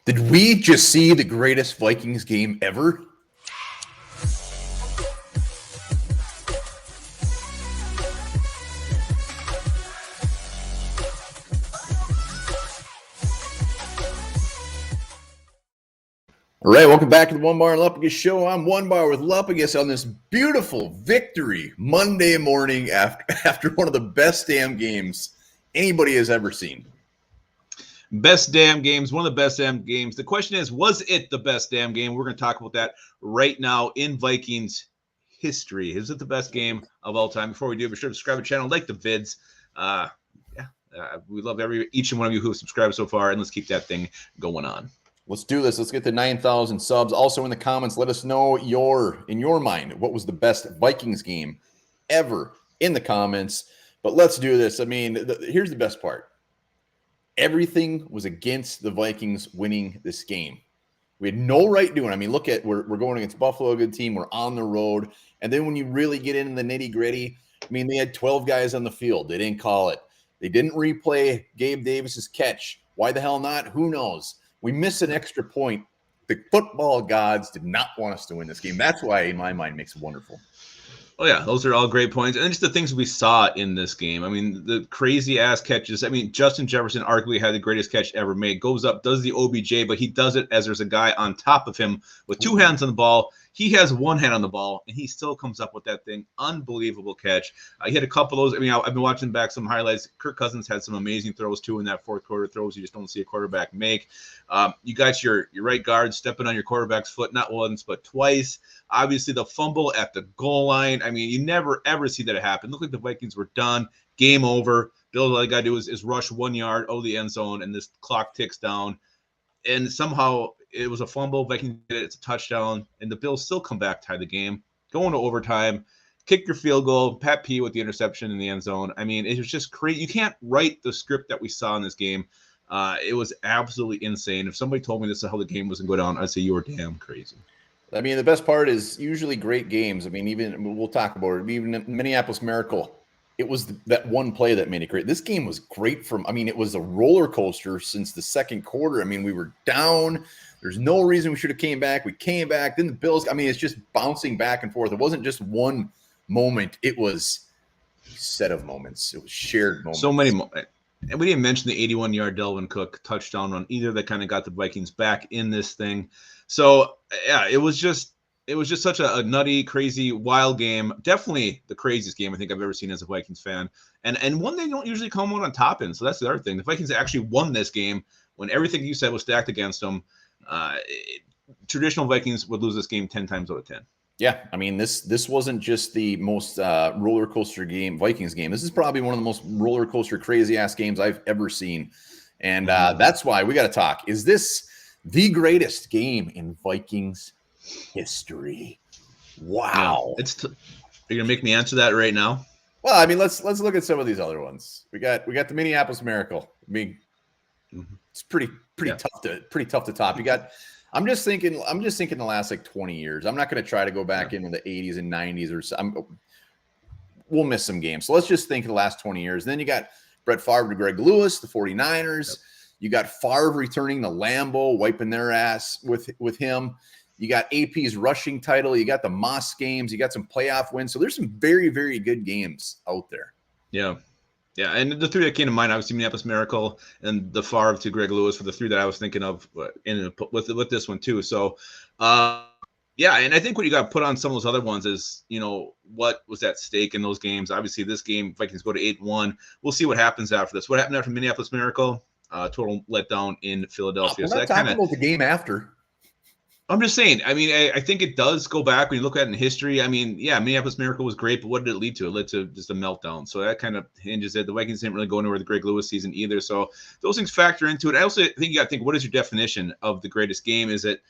Did we just see the greatest Vikings game ever? All right, welcome back to the Onebar and Lupagus show. I'm Onebar with Lupagus on this beautiful victory Monday morning after one of the best damn games anybody has ever seen. Best damn games, one of the best damn games. The question is, was it the best damn game? We're going to talk about that right now in Vikings history. Is it the best game of all time? Before we do, be sure to subscribe to the channel, like the vids. We love each and one of you who have subscribed so far, and let's keep that thing going on. Let's do this. Let's get to 9,000 subs. Also in the comments, let us know in your mind, what was the best Vikings game ever in the comments. But let's do this. I mean, here's the best part. Everything was against the Vikings winning this game. We had no right doing it. I mean, look at, we're going against Buffalo, a good team. We're on the road. And then when you really get into the nitty gritty, I mean, they had 12 guys on the field. They didn't call it. They didn't replay Gabe Davis's catch. Why the hell not? Who knows? We missed an extra point. The football gods did not want us to win this game. That's why, in my mind, makes it wonderful. Oh, yeah, those are all great points. And just the things we saw in this game. I mean, the crazy-ass catches. I mean, Justin Jefferson arguably had the greatest catch ever made. Goes up, does the OBJ, but he does it as there's a guy on top of him with two hands on the ball. He has one hand on the ball, and he still comes up with that thing. Unbelievable catch. He had a couple of those. I mean, I've been watching back some highlights. Kirk Cousins had some amazing throws, too, in that fourth quarter. Throws you just don't see a quarterback make. You got your right guard stepping on your quarterback's foot, not once, but twice. Obviously, the fumble at the goal line. I mean, you never, ever see that happen. Looked like the Vikings were done. Game over. Bill, all you got to do is rush 1 yard over the end zone, and this clock ticks down. And somehow it was a fumble. Vikings did it. It's a touchdown. And the Bills still come back, tie the game, go into overtime, kick your field goal, Pat P with the interception in the end zone. I mean, it was just crazy. You can't write the script that we saw in this game. It was absolutely insane. If somebody told me this is how the game was going to go down, I'd say you were damn crazy. I mean, the best part is usually great games. I mean, even we'll talk about it. Even Minneapolis Miracle, it was that one play that made it great. This game was great it was a roller coaster since the second quarter. I mean, we were down. There's no reason we should have came back. We came back. Then the Bills, I mean, it's just bouncing back and forth. It wasn't just one moment. It was a set of moments. It was shared moments. So many moments. And we didn't mention the 81-yard Delvin Cook touchdown run either that kind of got the Vikings back in this thing. So, yeah, it was just such a nutty, crazy, wild game. Definitely the craziest game I think I've ever seen as a Vikings fan. And one they don't usually come on top in. So that's the other thing. The Vikings actually won this game when everything you said was stacked against them. Traditional Vikings would lose this game 10 times out of 10. Yeah, I mean, this wasn't just the most roller coaster Vikings game. This is probably one of the most roller coaster, crazy ass games I've ever seen, and that's why we got to talk. Is this the greatest game in Vikings history? Wow! Yeah, are you gonna make me answer that right now? Well, I mean, let's look at some of these other ones. We got the Minneapolis Miracle. I mean, it's pretty tough to top. You got. I'm just thinking the last like 20 years. I'm not going to try to go back into the 80s and 90s or something. We'll miss some games. So let's just think of the last 20 years. Then you got Brett Favre to Greg Lewis, the 49ers. Yep. You got Favre returning to Lambeau, wiping their ass with him. You got AP's rushing title. You got the Moss games. You got some playoff wins. So there's some very, very good games out there. Yeah. Yeah, and the three that came to mind, obviously Minneapolis Miracle and the Favre to Greg Lewis for the three that I was thinking of with this one too. So, yeah, and I think what you got to put on some of those other ones is, what was at stake in those games. Obviously, this game, Vikings go to 8-1. We'll see what happens after this. What happened after Minneapolis Miracle? Total letdown in Philadelphia. We're not talking about the game after. I'm just saying, I mean, I think it does go back when you look at it in history. I mean, yeah, Minneapolis Miracle was great, but what did it lead to? It led to just a meltdown. So that kind of hinges it. The Vikings didn't really go anywhere the Greg Lewis season either. So those things factor into it. I also think you got to think, what is your definition of the greatest game? Is it,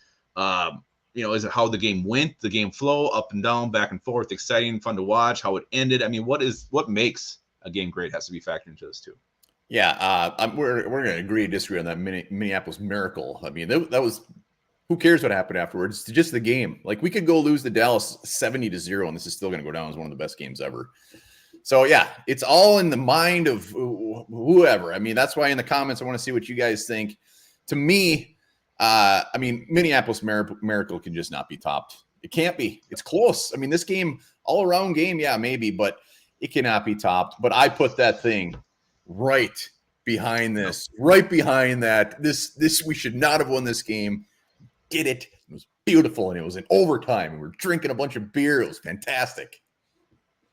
is it how the game went, the game flow, up and down, back and forth, exciting, fun to watch, how it ended? I mean, what makes a game great has to be factored into this too. Yeah, we're going to agree and disagree on that Minneapolis Miracle. I mean, that was. Who cares what happened afterwards? It's just the game. Like, we could go lose to Dallas 70-0, and this is still going to go down as one of the best games ever. So, yeah, it's all in the mind of whoever. I mean, that's why in the comments I want to see what you guys think. To me, I mean, Minneapolis Miracle can just not be topped. It can't be. It's close. I mean, this game, all around game, yeah, maybe, but it cannot be topped. But I put that thing right behind this, right behind that. This we should not have won this game. Did it. It was beautiful, and it was in overtime. We were drinking a bunch of beer. It was fantastic.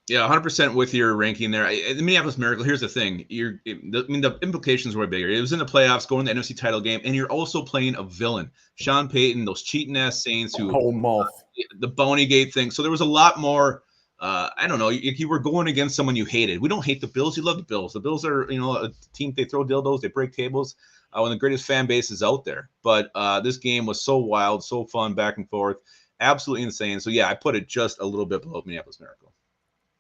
Yeah, 100% with your ranking there. The Minneapolis Miracle, here's the thing. The implications were bigger. It was in the playoffs, going to the NFC title game, and you're also playing a villain. Sean Payton, those cheating-ass Saints who whole mouth. The Bountygate thing. So there was a lot more, I don't know, you were going against someone you hated. We don't hate the Bills. You love the Bills. The Bills are, a team, they throw dildos, they break tables. One of the greatest fan bases out there. But this game was so wild, so fun, back and forth. Absolutely insane. So, yeah, I put it just a little bit below Minneapolis Miracle.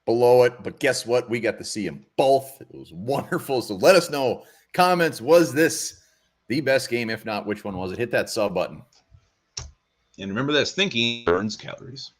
Below it, but guess what? We got to see them both. It was wonderful. So let us know. Comments, was this the best game? If not, which one was it? Hit that sub button. And remember this, thinking burns calories.